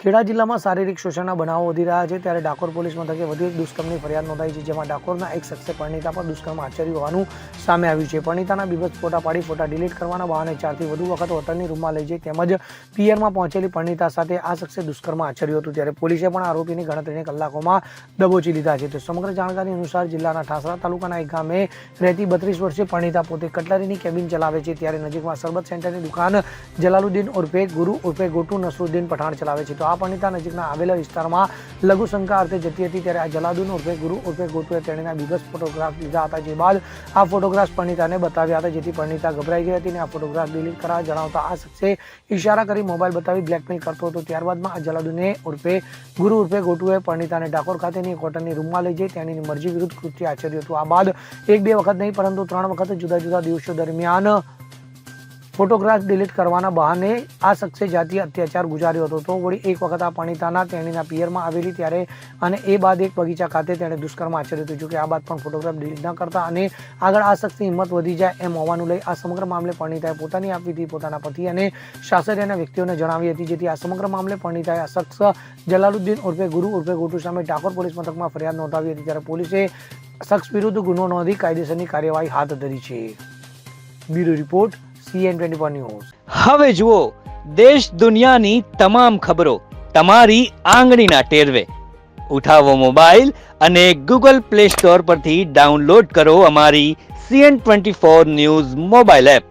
ખેડા જિલ્લામાં શારીરિક શોષણના બનાવો વધી રહ્યા છે, ત્યારે ડાકોર પોલીસ મથકે વધુ એક દુષ્કર્મની ફરિયાદ નોંધાઈ છે, જેમાં ડાકોરના એક શખ્સે પરિણીતા પર દુષ્કર્મ આચર્યું હોવાનું સામે આવ્યું છે। પરિણીતાના બીભત્સ ફોટા પાડી ફોટા ડિલીટ કરવાના બહાને 4 થી વધુ વખત હોટલની રૂમમાં લઈ જઈ તેમજ પિયરમાં પહોંચેલી પરિણીતા સાથે આ શખ્સે દુષ્કર્મ આચર્યું હતું, ત્યારે પોલીસે પણ આરોપીની ગણતરીની કલાકોમાં દબોચી લીધા છે। તો સમગ્ર જાણકારી અનુસાર જિલ્લાના ઠાસરા તાલુકાના એક ગામે રહેતી 32 વર્ષીય પરિણીતા પોતે કટલરીની કેબિન ચલાવે છે, ત્યારે નજીકમાં સરબત સેન્ટરની દુકાન જલાલુદ્દીન ઉર્ફે ગુરુ ઉર્ફે ગોટુ નસરુદ્દીન પઠાણ ચલાવે છે। તો આ પરિણીતા નજીકના આવેલા વિસ્તારમાં લઘુશંકા અર્થે જતી હતી, ત્યારે આ જલાલુદ્દીન ઉર્ફે ગુરુ ઉર્ફે ગોટુએ તેણીના બીભત્સ ફોટોગ્રાફ લીધા હતા, જે બાદ આ ફોટોગ્રાફ પરિણીતાને બતાવ્યા હતા, જેથી પરિણીતા ગભરાઈ ગઈ હતી અને આ ફોટોગ્રાફ ડિલીટ કરાવવા જણાવતા આ શખ્સે ઇશારા કરી મોબાઈલ બતાવી બ્લેકમેલ કરતો હતો। ત્યારબાદમાં આ જલાલુદ્દીન ઉર્ફે ગુરુ ઉર્ફે ગોટુએ પરિણીતાને ડાકોર ખાતેની એક હોટલની રૂમમાં લઈ જઈ તેણીની મરજી વિરુદ્ધ કૃત્ય આચર્યું હતું। આ બાદ 1-2 વખત નહીં પરંતુ 3 વખત જુદા જુદા દિવસો દરમિયાન ફોટોગ્રાફ ડિલીટ કરવાના બહાને આ શખ્સે જાતીય અત્યાચાર ગુજાર્યો હતો। તો વળી એક વખત આ પરિણીતાના તેણીના પિયરમાં આવેલી ત્યારે અને એ બાદ એક બગીચા ખાતે તેણે દુષ્કર્મ આચર્યું હતું, જોકે આ બાદ પણ ફોટોગ્રાફ ડિલીટ ન કરતા અને આગળ આ શખ્સની હિંમત વધી જાય એમ હોવાનું લઈ આ સમગ્ર મામલે પરિણીતાએ પોતાની આપવીતી પોતાના પતિ અને સાસરિયાના વ્યક્તિઓને જણાવી હતી, જેથી આ સમગ્ર મામલે પરિણીતાએ આ શખ્સ જલાલુદ્દીન ઉર્ફે ગુરુ ઉર્ફે ગોટુ સામે ડાકોર પોલીસ મથકમાં ફરિયાદ નોંધાવી હતી, ત્યારે પોલીસે શખ્સ વિરુદ્ધ ગુનો નોંધી કાયદેસરની કાર્યવાહી હાથ ધરી છે। Bureau report CN24 news. હવે જુઓ દેશ દુનિયાની તમામ ખબરો તમારી આંગળીના ટેરવે। ઉઠાવો મોબાઈલ અને Google Play Store પરથી ડાઉનલોડ કરો અમારી CN24 ન્યૂઝ મોબાઈલ એપ।